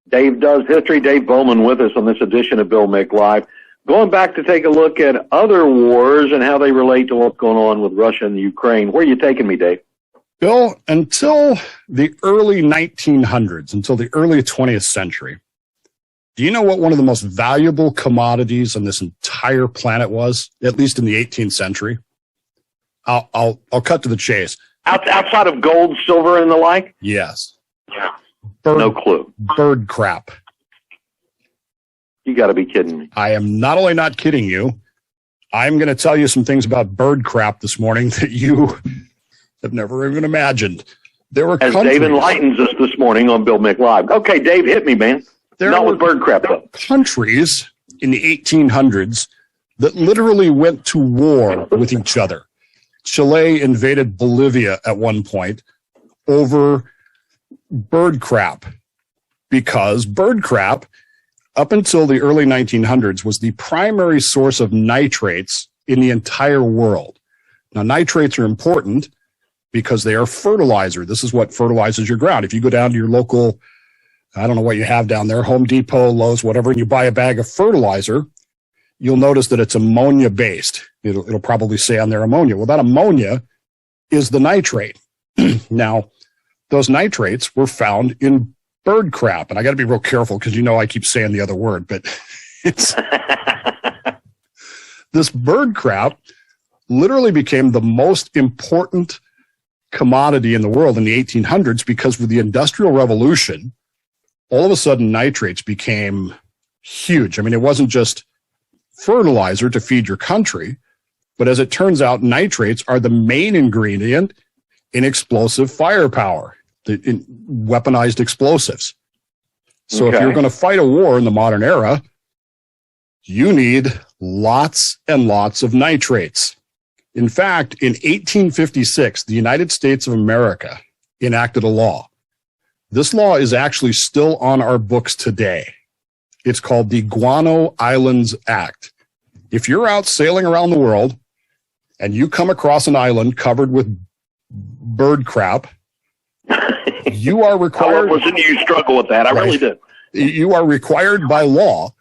Dave Does History. Dave Bowman with us on this edition of Bill Mick Live. Going back to take a look at other wars and how they relate to what's going on with Russia and Ukraine. Where are you taking me, Dave? Bill, until the early 1900s, until the early 20th century, do you know what one of the most valuable commodities on this entire planet was, at least in the 18th century? I'll cut to the chase. Outside of gold, silver, and the like? Yes. Yeah. No clue. Bird crap. You got to be kidding me. I am not only not kidding you, I'm going to tell you some things about bird crap this morning that you have never even imagined. There were As Dave enlightens us this morning on Bill Mick Live. Okay, Dave, hit me, man. Not with bird crap, though. Countries in the 1800s that literally went to war with each other. Chile invaded Bolivia at one point over bird crap, because bird crap, up until the early 1900s, was the primary source of nitrates in the entire world. Now, nitrates are important because they are fertilizer. This is what fertilizes your ground. If you go down to your local, I don't know what you have down there, Home Depot, Lowe's, whatever, and you buy a bag of fertilizer, you'll notice that it's ammonia-based. It'll probably say on there ammonia. Well, that ammonia is the nitrate. Now, those nitrates were found in bird crap. And I got to be real careful because I keep saying the other word, but it's this bird crap literally became the most important commodity in the world in the 1800s, because with the Industrial Revolution, all of a sudden nitrates became huge. I mean, it wasn't just fertilizer to feed your country, but as it turns out, nitrates are the main ingredient in explosive firepower, in weaponized explosives. So if you're going to fight a war in the modern era, you need lots and lots of nitrates. In fact, in 1856, the United States of America enacted a law. This law is actually still on our books today. It's called the Guano Islands Act. If you're out sailing around the world and you come across an island covered with bird crap, you are required. I listened to you struggle with that. I really did. You are required by law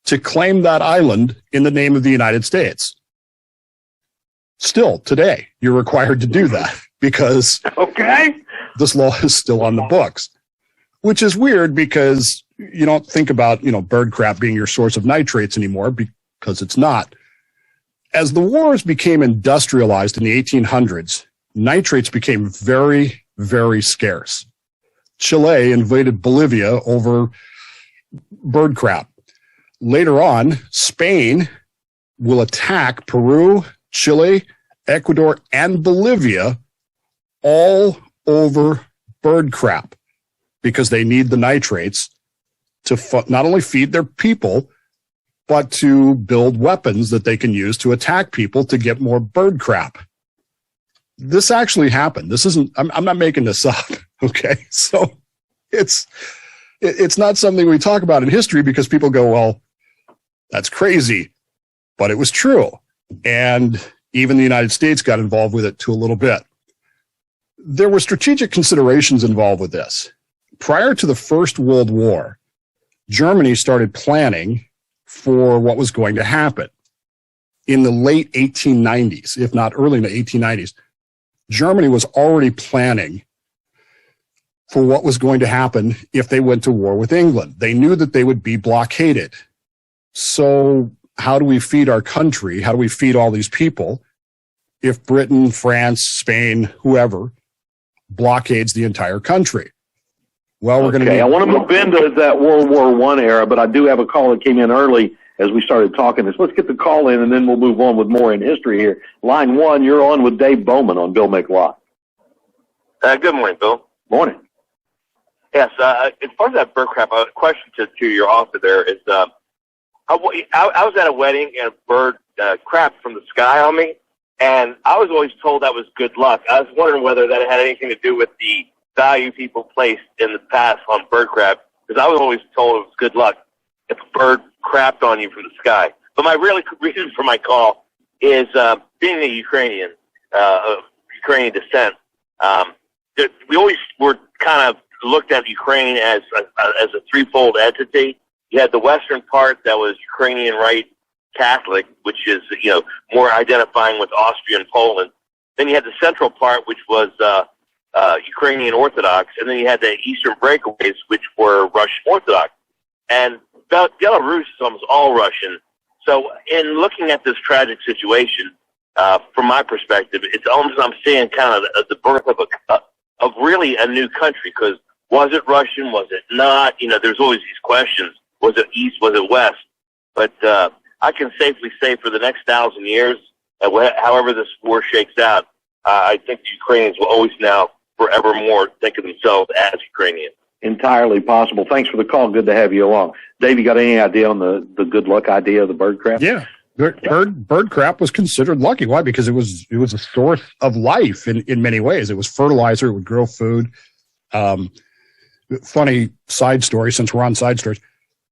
to claim that island in the name of the United States. Still, today, you're required to do that because this law is still on the books, which is weird because you don't think about, bird crap being your source of nitrates anymore, because it's not. As the wars became industrialized in the 1800s, nitrates became very, very scarce. Chile invaded Bolivia over bird crap. Later on, Spain will attack Peru, Chile, Ecuador, and Bolivia all over bird crap because they need the nitrates to not only feed their people, but to build weapons that they can use to attack people to get more bird crap. This actually happened. This isn't, I'm not making this up. Okay. So it's not something we talk about in history because people go, well, that's crazy, but it was true. And even the United States got involved with it too a little bit. There were strategic considerations involved with this. Prior to the First World War, Germany started planning for what was going to happen. In the late 1890s, if not early in the 1890s, Germany was already planning for what was going to happen if they went to war with England. They knew that they would be blockaded. So how do we feed our country? How do we feed all these people if Britain, France, Spain, whoever blockades the entire country? Well, we're going to. I want to move into that World War I era, but I do have a call that came in early as we started talking this. Let's get the call in, and then we'll move on with more in history here. Line 1, you're on with Dave Bowman on Bill Mick Live. Good morning, Bill. Morning. Yes, as far as that bird crap, a question to your author there is, I was at a wedding and a bird crapped from the sky on me, and I was always told that was good luck. I was wondering whether that had anything to do with the value people placed in the past on bird crap, because I was always told it was good luck if a bird crapped on you from the sky. But my real reason for my call is being a Ukrainian, of Ukrainian descent. We always were kind of looked at Ukraine as a threefold entity. You had the western part that was Ukrainian Rite Catholic, which is, more identifying with Austria and Poland. Then you had the central part, which was Ukrainian Orthodox, and then you had the eastern breakaways, which were Russian Orthodox. And Belarus is almost all Russian. So in looking at this tragic situation, from my perspective, it's almost I'm seeing kind of the birth of really a new country, because was it Russian? Was it not? There's always these questions. Was it East? Was it West? But I can safely say for the next 1,000 years, however this war shakes out, I think the Ukrainians will always now forevermore think of themselves as Ukrainian. Entirely possible. Thanks for the call. Good to have you along. Dave, you got any idea on the good luck idea of the bird crap? Yeah. Bird crap was considered lucky. Why? Because it was a source of life in many ways. It was fertilizer. It would grow food. Funny side story, since we're on side stories.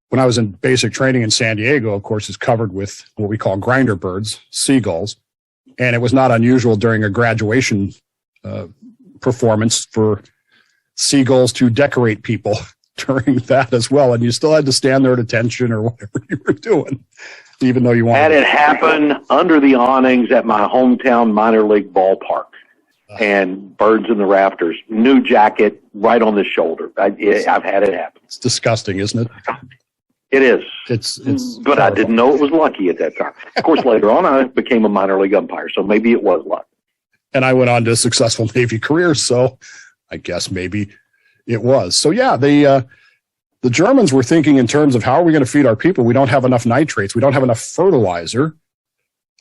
When I was in basic training in San Diego, of course, it's covered with what we call grinder birds, seagulls. And it was not unusual during a graduation performance for seagulls to decorate people during that as well. And you still had to stand there at attention or whatever you were doing, even though you wanted. Had it happen under the awnings at my hometown minor league ballpark, and birds in the rafters, new jacket right on the shoulder. I've had it happen. It's disgusting, isn't it? It is. It's but horrible. I didn't know it was lucky at that time. Of course, later on, I became a minor league umpire, so maybe it was luck. And I went on to a successful Navy career, so I guess maybe it was. So yeah, the Germans were thinking in terms of how are we going to feed our people? We don't have enough nitrates. We don't have enough fertilizer.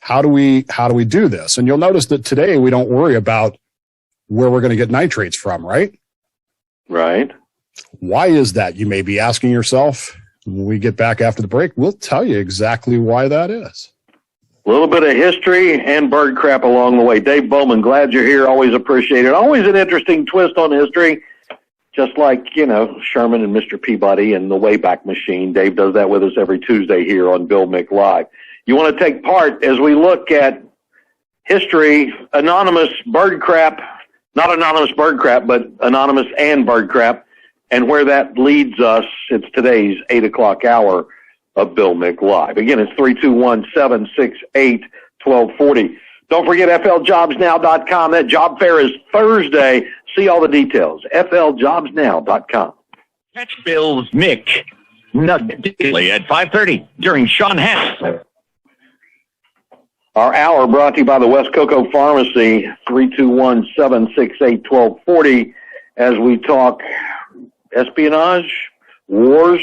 How do we do this? And you'll notice that today we don't worry about where we're going to get nitrates from, right? Right. Why is that? You may be asking yourself. When we get back after the break, we'll tell you exactly why that is. A little bit of history and bird crap along the way. Dave Bowman, glad you're here. Always appreciate it. Always an interesting twist on history. Just like, Sherman and Mr. Peabody and the Wayback Machine. Dave does that with us every Tuesday here on Bill Mick Live. You want to take part as we look at history, anonymous bird crap, not anonymous bird crap, but anonymous and bird crap, and where that leads us. It's today's 8 o'clock hour of Bill Mick Live. Again, it's 321-768-1240. Don't forget FLJobsNow.com. That job fair is Thursday. See all the details. FLJobsNow.com. Catch Bill's Mick daily at 5:30 during Sean Hannah's. Our hour brought to you by the West Cocoa Pharmacy, 321-768-1240, as we talk espionage, wars,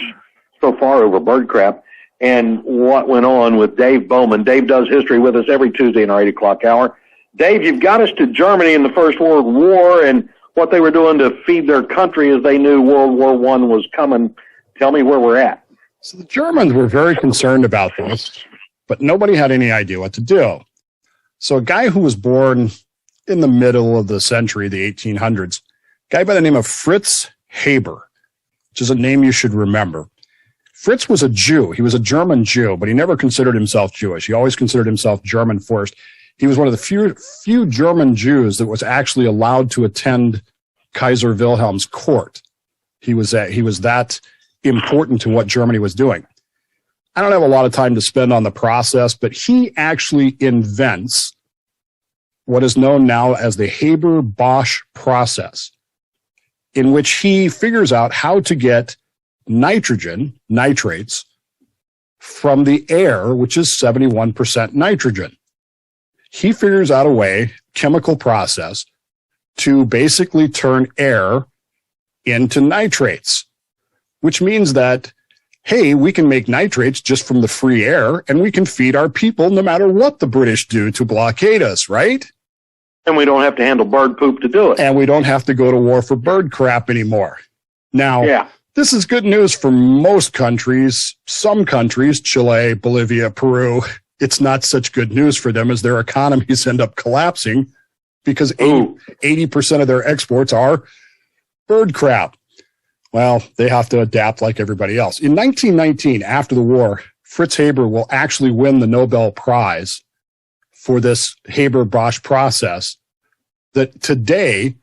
so far over bird crap, and what went on with Dave Bowman. Dave does history with us every Tuesday in our 8 o'clock hour. Dave, you've got us to Germany in the First World War and what they were doing to feed their country as they knew World War I was coming. Tell me where we're at. So the Germans were very concerned about this, but nobody had any idea what to do. So a guy who was born in the middle of the century, the 1800s, a guy by the name of Fritz Haber, which is a name you should remember. Fritz was a Jew. He was a German Jew, but he never considered himself Jewish. He always considered himself German first. He was one of the few German Jews that was actually allowed to attend Kaiser Wilhelm's court. He was that important to what Germany was doing. I don't have a lot of time to spend on the process, but he actually invents what is known now as the Haber-Bosch process, in which he figures out how to get nitrates, from the air, which is 71% nitrogen. He figures out a way, chemical process, to basically turn air into nitrates, which means that, hey, we can make nitrates just from the free air, and we can feed our people no matter what the British do to blockade us, right? And we don't have to handle bird poop to do it. And we don't have to go to war for bird crap anymore. Now, This is good news for most countries. Some countries, Chile, Bolivia, Peru, it's not such good news for them as their economies end up collapsing because 80% of their exports are bird crap. Well, they have to adapt like everybody else. In 1919, after the war, Fritz Haber will actually win the Nobel Prize for this Haber-Bosch process that today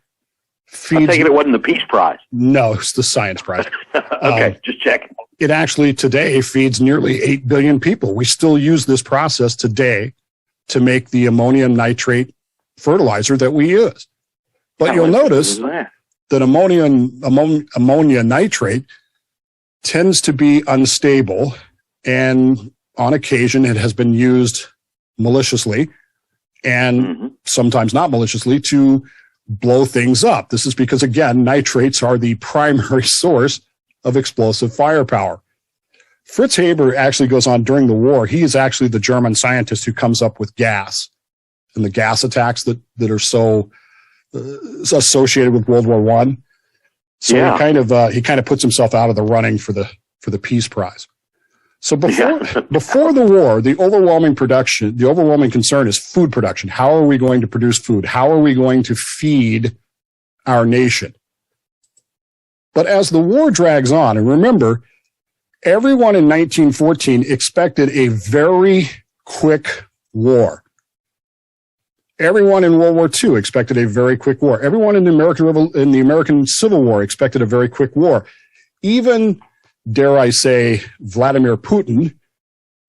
I take it wasn't the Peace Prize. No, it's the Science Prize. Okay, just checking. It actually today feeds nearly 8 billion people. We still use this process today to make the ammonium nitrate fertilizer that we use. But you'll notice that ammonia nitrate tends to be unstable, and on occasion it has been used maliciously and sometimes not maliciously to blow things up. This is because, again, nitrates are the primary source of explosive firepower. Fritz Haber actually goes on during the war. He is actually the German scientist who comes up with gas and the gas attacks that are so associated with World War I. So he kind of puts himself out of the running for the Peace Prize. So before the war, the overwhelming concern is food production. How are we going to produce food? How are we going to feed our nation? But as the war drags on, and remember, everyone in 1914 expected a very quick war. Everyone in World War II expected a very quick war. Everyone in the American Civil War expected a very quick war. Even, dare I say, Vladimir Putin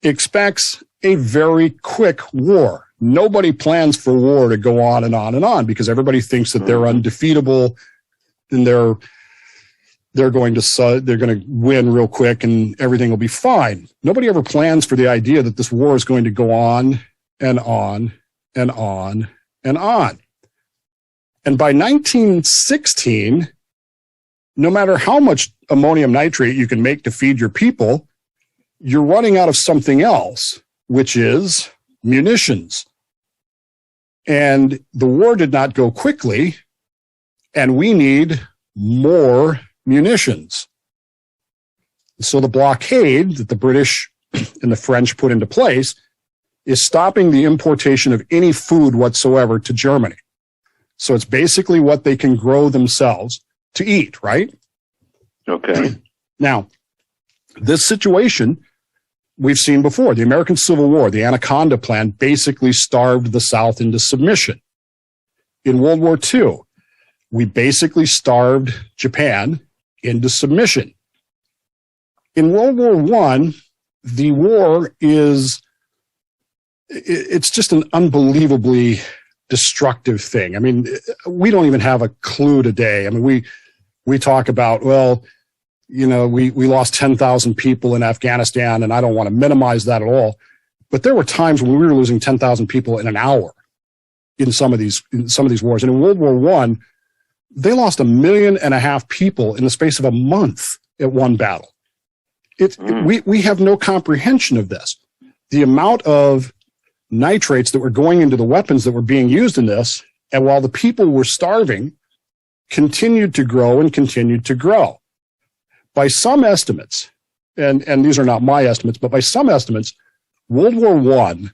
expects a very quick war. Nobody plans for war to go on and on and on because everybody thinks that they're undefeatable and they're going to win real quick and everything will be fine. Nobody ever plans for the idea that this war is going to go on and on and on and on. And by 1916, no matter how much ammonium nitrate you can make to feed your people, you're running out of something else, which is munitions. And the war did not go quickly, and we need more munitions. So the blockade that the British and the French put into place is stopping the importation of any food whatsoever to Germany. So it's basically what they can grow themselves to eat, right? Okay. Now, this situation we've seen before. The American Civil War, the Anaconda Plan, basically starved the South into submission. In World War II, we basically starved Japan into submission. In World War I, the war it's just an unbelievably destructive thing. I mean, we don't even have a clue today. I mean, we talk about, well, you know, we lost 10,000 people in Afghanistan, and I don't want to minimize that at all. But there were times when we were losing 10,000 people in an hour in some of these wars. And in World War I, they lost 1.5 million people in the space of a month at one battle. We have no comprehension of this. The amount of nitrates that were going into the weapons that were being used in this, and while the people were starving, continued to grow and continued to grow. By some estimates, and these are not my estimates, but by some estimates, World War I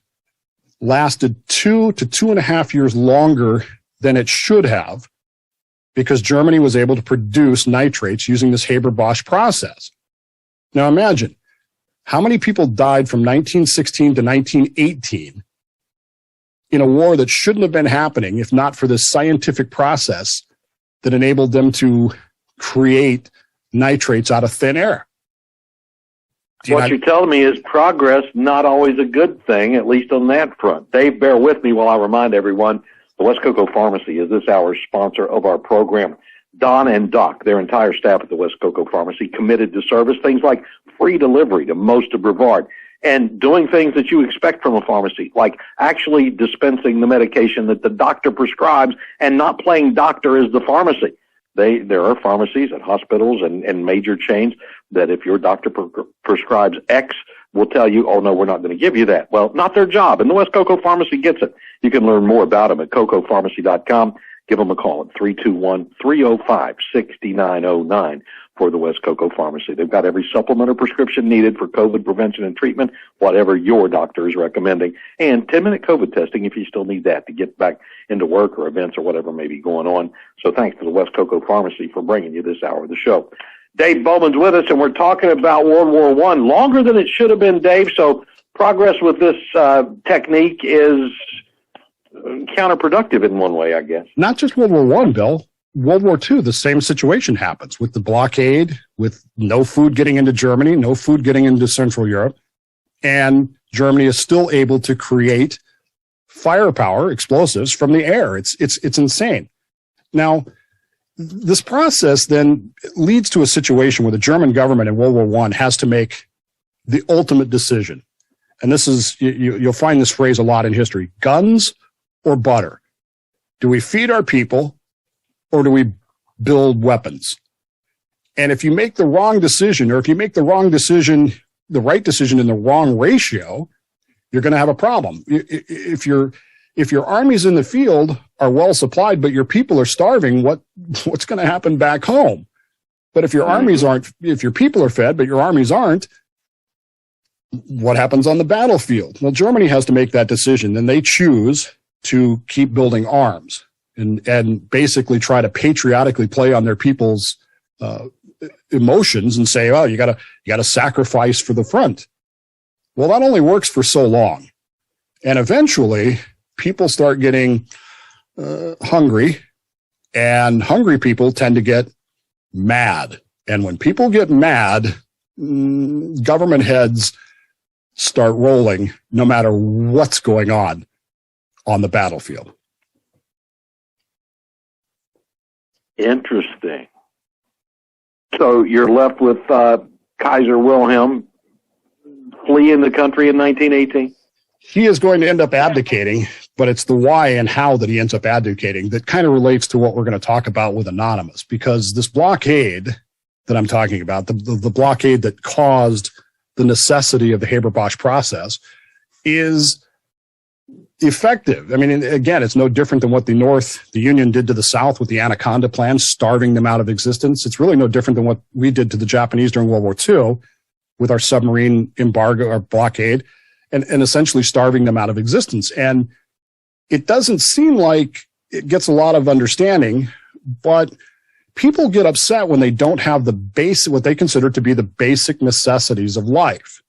lasted 2 to 2.5 years longer than it should have because Germany was able to produce nitrates using this Haber-Bosch process. Now imagine, how many people died from 1916 to 1918 in a war that shouldn't have been happening if not for this scientific process that enabled them to create nitrates out of thin air? What you're telling me is progress not always a good thing, at least on that front. Dave, bear with me while I remind everyone, the West Cocoa Pharmacy is this hour's sponsor of our program. Don and Doc, their entire staff at the West Cocoa Pharmacy, committed to service, things like free delivery to most of Brevard, and doing things that you expect from a pharmacy, like actually dispensing the medication that the doctor prescribes and not playing doctor as the pharmacy. There are pharmacies at hospitals and major chains that if your doctor prescribes X, will tell you, oh, no, we're not going to give you that. Well, not their job, and the West Cocoa Pharmacy gets it. You can learn more about them at cocopharmacy.com. Give them a call at 321-305-6909 for the West Cocoa Pharmacy. They've got every supplement or prescription needed for COVID prevention and treatment, whatever your doctor is recommending, and 10-minute COVID testing if you still need that to get back into work or events or whatever may be going on. So thanks to the West Cocoa Pharmacy for bringing you this hour of the show. Dave Bowman's with us, and we're talking about World War I. Longer than it should have been, Dave, so progress with this technique is counterproductive in one way, I guess. Not just World War I, Bill. World War II, the same situation happens with the blockade, with no food getting into Germany, no food getting into Central Europe, and Germany is still able to create firepower, explosives from the air. It's insane. Now, this process then leads to a situation where the German government in World War I has to make the ultimate decision. And this is, you'll find this phrase a lot in history: guns or butter? Do we feed our people or do we build weapons? And if you make the wrong decision, or if you make the wrong decision, the right decision in the wrong ratio, you're going to have a problem. If your armies in the field are well supplied, but your people are starving, what's going to happen back home? But if your armies aren't, if your people are fed, but your armies aren't, what happens on the battlefield? Well, Germany has to make that decision, and they choose to keep building arms and basically try to patriotically play on their people's emotions and say, oh, you gotta sacrifice for the front. Well, that only works for so long. And eventually people start getting hungry, and hungry people tend to get mad. And when people get mad, government heads start rolling no matter what's going on the battlefield. Interesting. So you're left with Kaiser Wilhelm fleeing the country in 1918? He is going to end up abdicating, but it's the why and how that he ends up abdicating that kind of relates to what we're going to talk about with Anonymous, because this blockade that I'm talking about, the blockade that caused the necessity of the Haber-Bosch process, is effective. I mean, again, it's no different than what the Union did to the South with the Anaconda Plan, starving them out of existence. It's really no different than what we did to the Japanese during World War II with our submarine embargo or blockade, and essentially starving them out of existence. And it doesn't seem like it gets a lot of understanding, but people get upset when they don't have what they consider to be the basic necessities of life.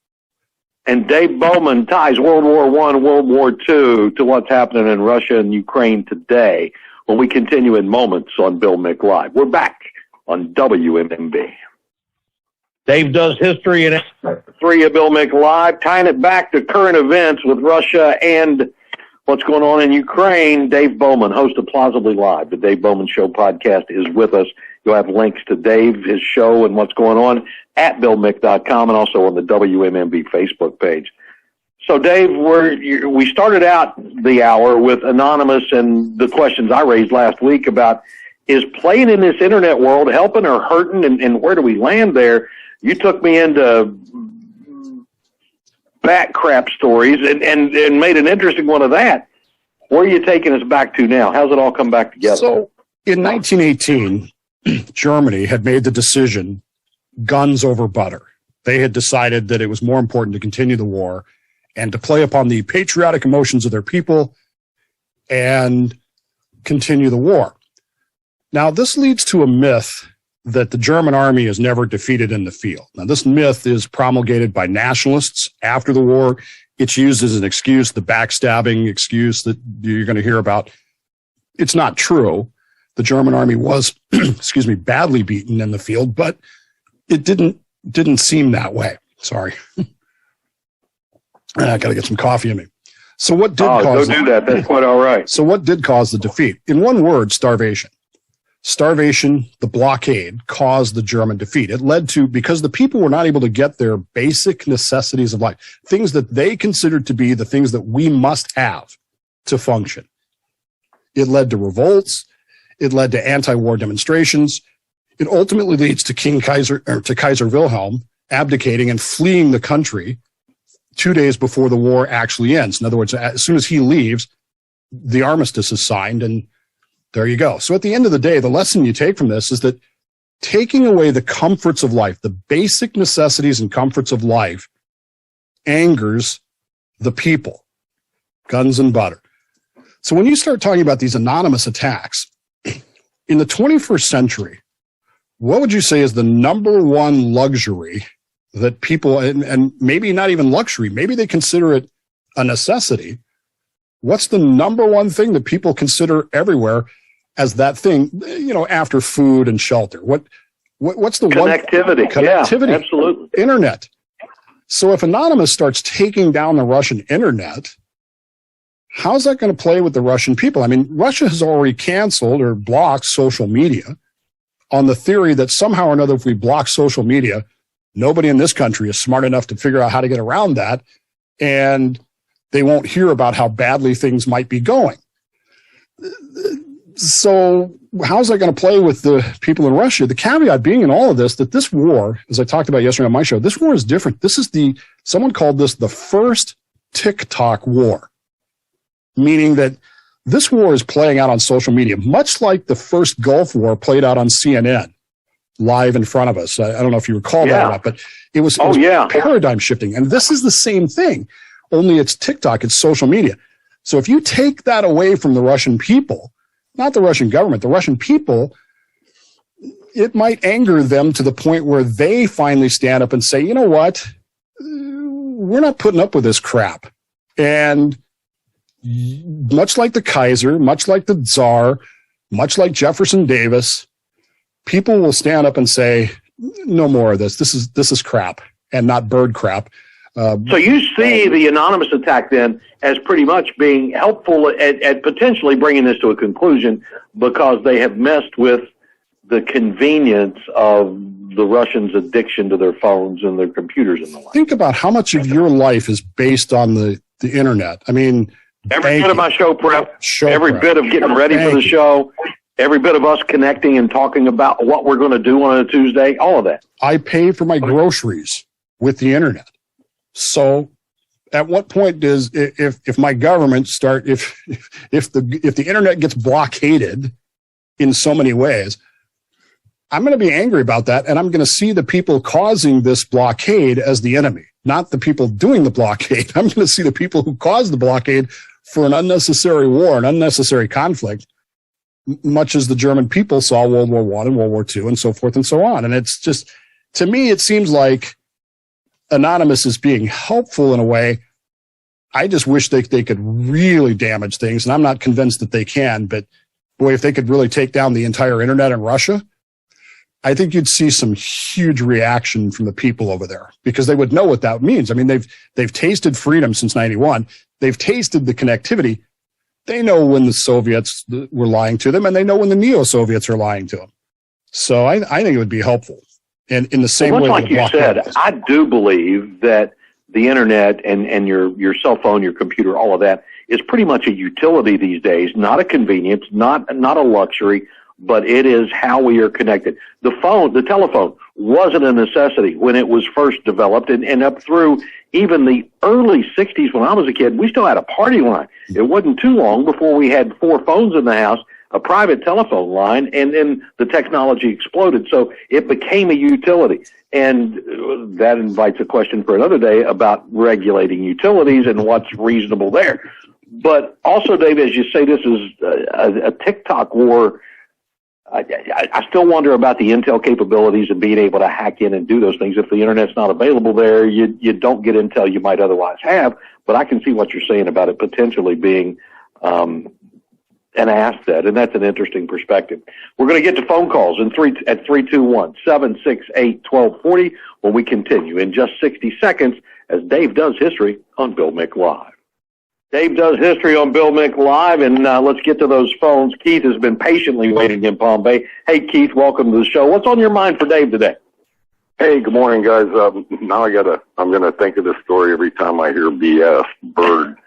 And Dave Bowman ties World War I, World War II to what's happening in Russia and Ukraine today when we continue in moments on Bill Mick Live. We're back on WMMB. Dave does history and 3 of Bill Mick Live, tying it back to current events with Russia and what's going on in Ukraine. Dave Bowman, host of Plausibly Live, the Dave Bowman Show podcast, is with us. You'll have links to Dave, his show, and what's going on at BillMick.com and also on the WMMB Facebook page. So, Dave, we started out the hour with Anonymous and the questions I raised last week about, is playing in this internet world helping or hurting, and where do we land there? You took me into bat crap stories and made an interesting one of that. Where are you taking us back to now? How's it all come back together? So in 1918, Germany had made the decision, guns over butter. They had decided that it was more important to continue the war and to play upon the patriotic emotions of their people and continue the war. Now, this leads to a myth that the German army is never defeated in the field. Now, this myth is promulgated by nationalists after the war. It's used as an excuse, the backstabbing excuse that you're going to hear about. It's not true. The German army was, badly beaten in the field, but it didn't seem that way. Sorry. I got to get some coffee in me. So what did cause? Don't do that. That's quite all right. So what did cause the defeat? In one word, starvation. Starvation, the blockade, caused the German defeat. It led to, because the people were not able to get their basic necessities of life, things that they considered to be the things that we must have to function. It led to revolts. It led to anti-war demonstrations. It ultimately leads to Kaiser Wilhelm abdicating and fleeing the country 2 days before the war actually ends. In other words, as soon as he leaves, the armistice is signed, and there you go. So at the end of the day, the lesson you take from this is that taking away the comforts of life, the basic necessities and comforts of life, angers the people. Guns and butter. So when you start talking about these anonymous attacks, in the 21st century, what would you say is the number one luxury that people, and maybe not even luxury, maybe they consider it a necessity? What's the number one thing that people consider everywhere as that thing, after food and shelter. What's the connectivity? Connectivity. Yeah, absolutely. Internet. So if Anonymous starts taking down the Russian internet, how's that going to play with the Russian people? I mean, Russia has already canceled or blocked social media on the theory that somehow or another, if we block social media, nobody in this country is smart enough to figure out how to get around that, and they won't hear about how badly things might be going. So how's that going to play with the people in Russia? The caveat being in all of this, that this war, as I talked about yesterday on my show, this war is different. This is someone called this the first TikTok war, meaning that this war is playing out on social media, much like the first Gulf War played out on CNN live in front of us. I don't know if you recall that or not, but it was paradigm shifting. And this is the same thing, only it's TikTok, it's social media. So if you take that away from the Russian people, not the Russian government, the Russian people, it might anger them to the point where they finally stand up and say, you know what? We're not putting up with this crap. And much like the Kaiser, much like the Tsar, much like Jefferson Davis, people will stand up and say, no more of this. This is crap and not bird crap. So you see the anonymous attack then as pretty much being helpful at potentially bringing this to a conclusion, because they have messed with the convenience of the Russians' addiction to their phones and their computers and the like. Think about how much of your life is based on the internet. I mean, every bit of my show prep, every bit of getting ready for the show, every bit of us connecting and talking about what we're going to do on a Tuesday, all of that. I pay for my groceries with the internet. So at what point does, if my government if the internet gets blockaded in so many ways, I'm going to be angry about that. And I'm going to see the people causing this blockade as the enemy, not the people doing the blockade. I'm going to see the people who caused the blockade for an unnecessary war, an unnecessary conflict, much as the German people saw World War I and World War II and so forth and so on. And it's just, to me, it seems like Anonymous is being helpful in a way. I just wish they could really damage things, and I'm not convinced that they can, but boy, if they could really take down the entire internet in Russia, I think you'd see some huge reaction from the people over there, because they would know what that means. I mean, they've tasted freedom since 91. They've tasted the connectivity. They know when the Soviets were lying to them, and they know when the neo-Soviets are lying to them. So I think it would be helpful. And in the same way, like you said, I do believe that the internet and your cell phone, your computer, all of that is pretty much a utility these days, not a convenience, not a luxury, but it is how we are connected. The telephone wasn't a necessity when it was first developed, and up through even the early 60s when I was a kid, we still had a party line. It wasn't too long before we had 4 phones in the house, a private telephone line, and then the technology exploded. So it became a utility. And that invites a question for another day about regulating utilities and what's reasonable there. But also, Dave, as you say, this is a TikTok war. I still wonder about the intel capabilities and being able to hack in and do those things. If the internet's not available there, you don't get intel you might otherwise have. But I can see what you're saying about it potentially being an asset, and that's an interesting perspective. We're going to get to phone calls at 321-768-1240 when we continue in just 60 seconds as Dave does history on Bill Mick Live. Dave does history on Bill Mick Live, and let's get to those phones. Keith has been patiently waiting in Palm Bay. Hey, Keith, welcome to the show. What's on your mind for Dave today? Hey, good morning, guys. Now I'm going to think of this story every time I hear BS, bird.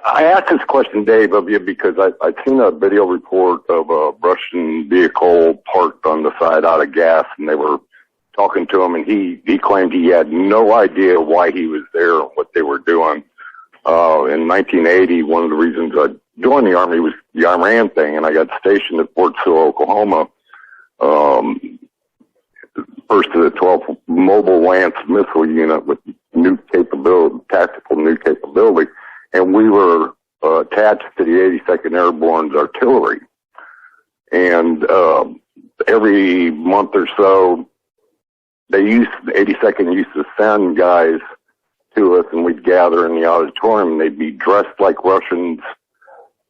I asked this question, Dave, of you because I'd seen a video report of a Russian vehicle parked on the side out of gas, and they were talking to him, and he claimed he had no idea why he was there or what they were doing. In 1980, one of the reasons I joined the Army was the Iran thing, and I got stationed at Fort Sill, Oklahoma, first of the 12th Mobile Lance Missile Unit with tactical nuke capability. And we were attached to the 82nd Airborne's artillery. And every month or so, the 82nd used to send guys to us, and we'd gather in the auditorium, and they'd be dressed like Russians,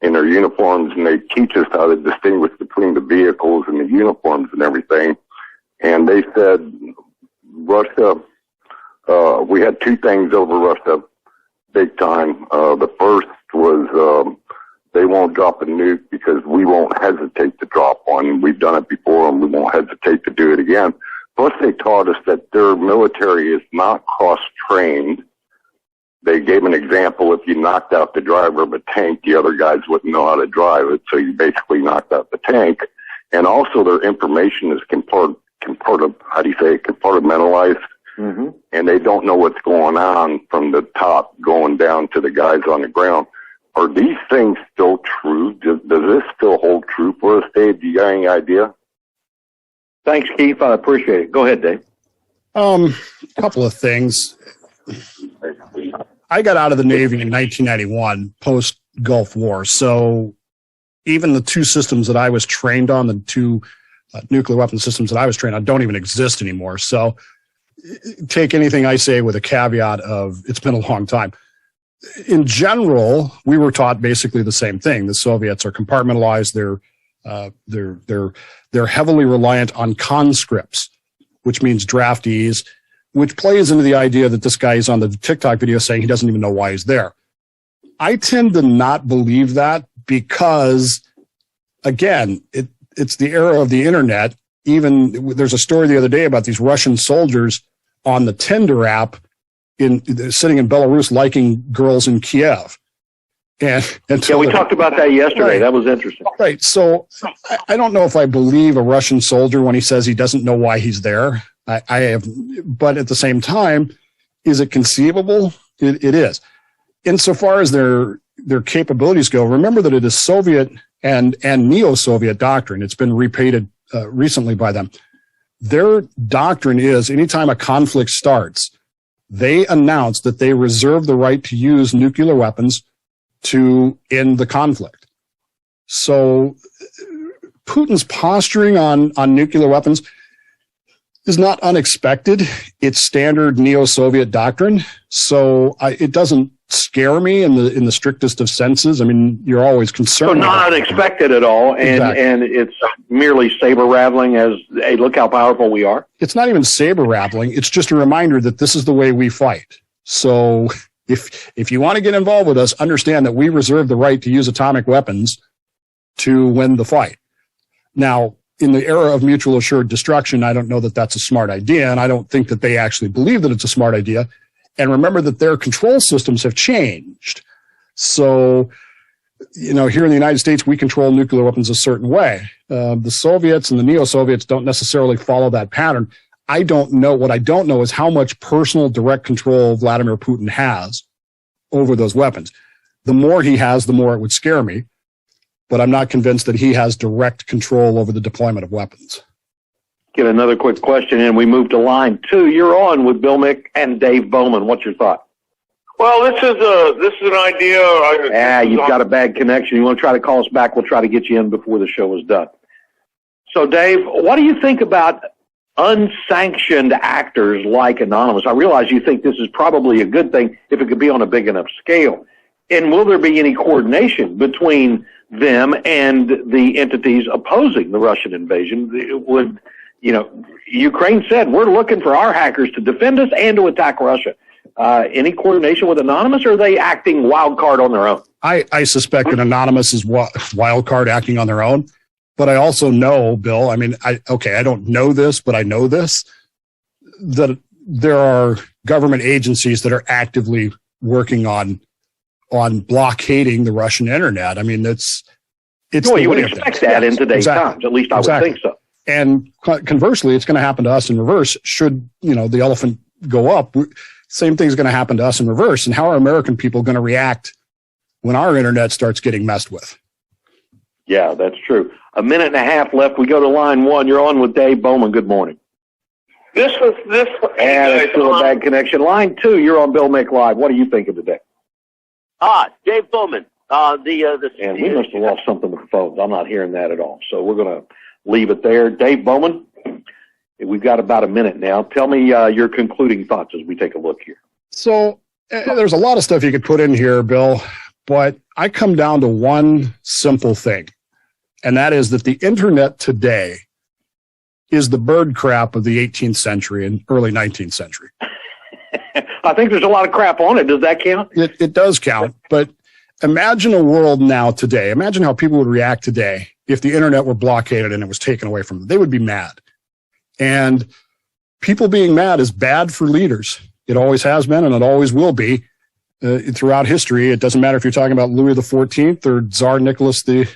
in their uniforms, and they teach us how to distinguish between the vehicles and the uniforms and everything. And they said Russia, we had two things over Russia big time. The first was they won't drop a nuke because we won't hesitate to drop one. We've done it before, and we won't hesitate to do it again. Plus, they taught us that their military is not cross-trained. They gave an example: if you knocked out the driver of a tank, the other guys wouldn't know how to drive it, so you basically knocked out the tank. And also, their information is compartmentalized, and they don't know what's going on from the top going down to the guys on the ground. Are these things still true? Does this still hold true for us, Dave? Do you got any idea? Thanks, Keith. I appreciate it. Go ahead, Dave. A couple of things. I got out of the Navy in 1991, post-Gulf War. So even the two systems that I was trained on, the two nuclear weapon systems that I was trained on, don't even exist anymore. So take anything I say with a caveat of it's been a long time. In general, we were taught basically the same thing. The Soviets are compartmentalized. They're heavily reliant on conscripts, which means draftees, which plays into the idea that this guy is on the TikTok video saying he doesn't even know why he's there. I tend to not believe that because, again, it's the era of the internet. Even there's a story the other day about these Russian soldiers on the Tinder app sitting in Belarus liking girls in Kiev. And we talked about that yesterday. Right. That was interesting. Right. So I don't know if I believe a Russian soldier when he says he doesn't know why he's there. I have, but at the same time, is it conceivable? It is. Insofar as their capabilities go, remember that it is Soviet and neo-Soviet doctrine. It's been repeated recently by them. Their doctrine is anytime a conflict starts, they announce that they reserve the right to use nuclear weapons to end the conflict. So Putin's posturing on nuclear weapons is not unexpected. It's standard neo-Soviet doctrine. So it doesn't scare me in the strictest of senses. I mean, you're always concerned. So not unexpected at all, and it's merely saber rattling as, hey, look how powerful we are. It's not even saber rattling. It's just a reminder that this is the way we fight. So if you want to get involved with us, understand that we reserve the right to use atomic weapons to win the fight. Now, in the era of mutual assured destruction, I don't know that that's a smart idea, and I don't think that they actually believe that it's a smart idea. And remember that their control systems have changed. So, here in the United States, we control nuclear weapons a certain way. The Soviets and the neo-Soviets don't necessarily follow that pattern. I don't know. What I don't know is how much personal direct control Vladimir Putin has over those weapons. The more he has, the more it would scare me. But I'm not convinced that he has direct control over the deployment of weapons. Get another quick question in. We move to line 2. You're on with Bill Mick and Dave Bowman. What's your thought? Well, this is an idea. You've got a bad connection. You want to try to call us back? We'll try to get you in before the show is done. So, Dave, what do you think about unsanctioned actors like Anonymous? I realize you think this is probably a good thing if it could be on a big enough scale. And will there be any coordination between them and the entities opposing the Russian invasion? Ukraine said, we're looking for our hackers to defend us and to attack Russia. Any coordination with Anonymous, or are they acting wild card on their own? I suspect that Anonymous is wild card acting on their own. But I also know, Bill, I don't know this, but I know this, that there are government agencies that are actively working on blockading the Russian internet. It's you would expect that in today's times. At least I would think so. And conversely, it's going to happen to us in reverse. Should, the elephant go up, same thing's going to happen to us in reverse. And how are American people going to react when our internet starts getting messed with? Yeah, that's true. A minute and a half left. We go to line 1. You're on with Dave Bowman. Good morning. This. It's still a bad connection. Line 2. You're on Bill Mick Live. What are you thinking today? Dave Bowman. And we must have lost something with the phones. I'm not hearing that at all. So we're going to leave it there. Dave Bowman, we've got about a minute now. Tell me your concluding thoughts as we take a look here. So there's a lot of stuff you could put in here, Bill, but I come down to one simple thing, and that is that the internet today is the bird crap of the 18th century and early 19th century. I think there's a lot of crap on it. Does that count? It does count, but imagine a world now today. Imagine how people would react today if the internet were blockaded and it was taken away from them. They would be mad. And people being mad is bad for leaders. It always has been, and it always will be throughout history. It doesn't matter if you're talking about Louis XIV or Tsar Nicholas II.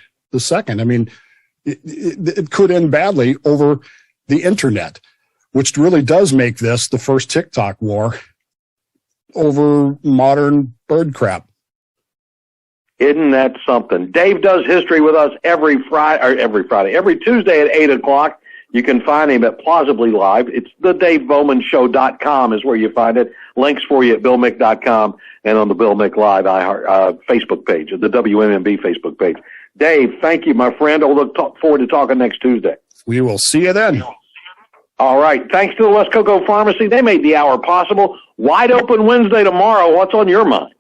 I mean, it could end badly over the internet, which really does make this the first TikTok war over modern bird crap. Isn't that something? Dave does history with us every Tuesday at 8 o'clock. You can find him at Plausibly Live. It's thedavebowmanshow.com is where you find it. Links for you at billmick.com and on the Bill Mick Live Facebook page, the WMMB Facebook page. Dave, thank you, my friend. I'll look forward to talking next Tuesday. We will see you then. All right. Thanks to the West Cocoa Pharmacy. They made the hour possible. Wide open Wednesday tomorrow. What's on your mind?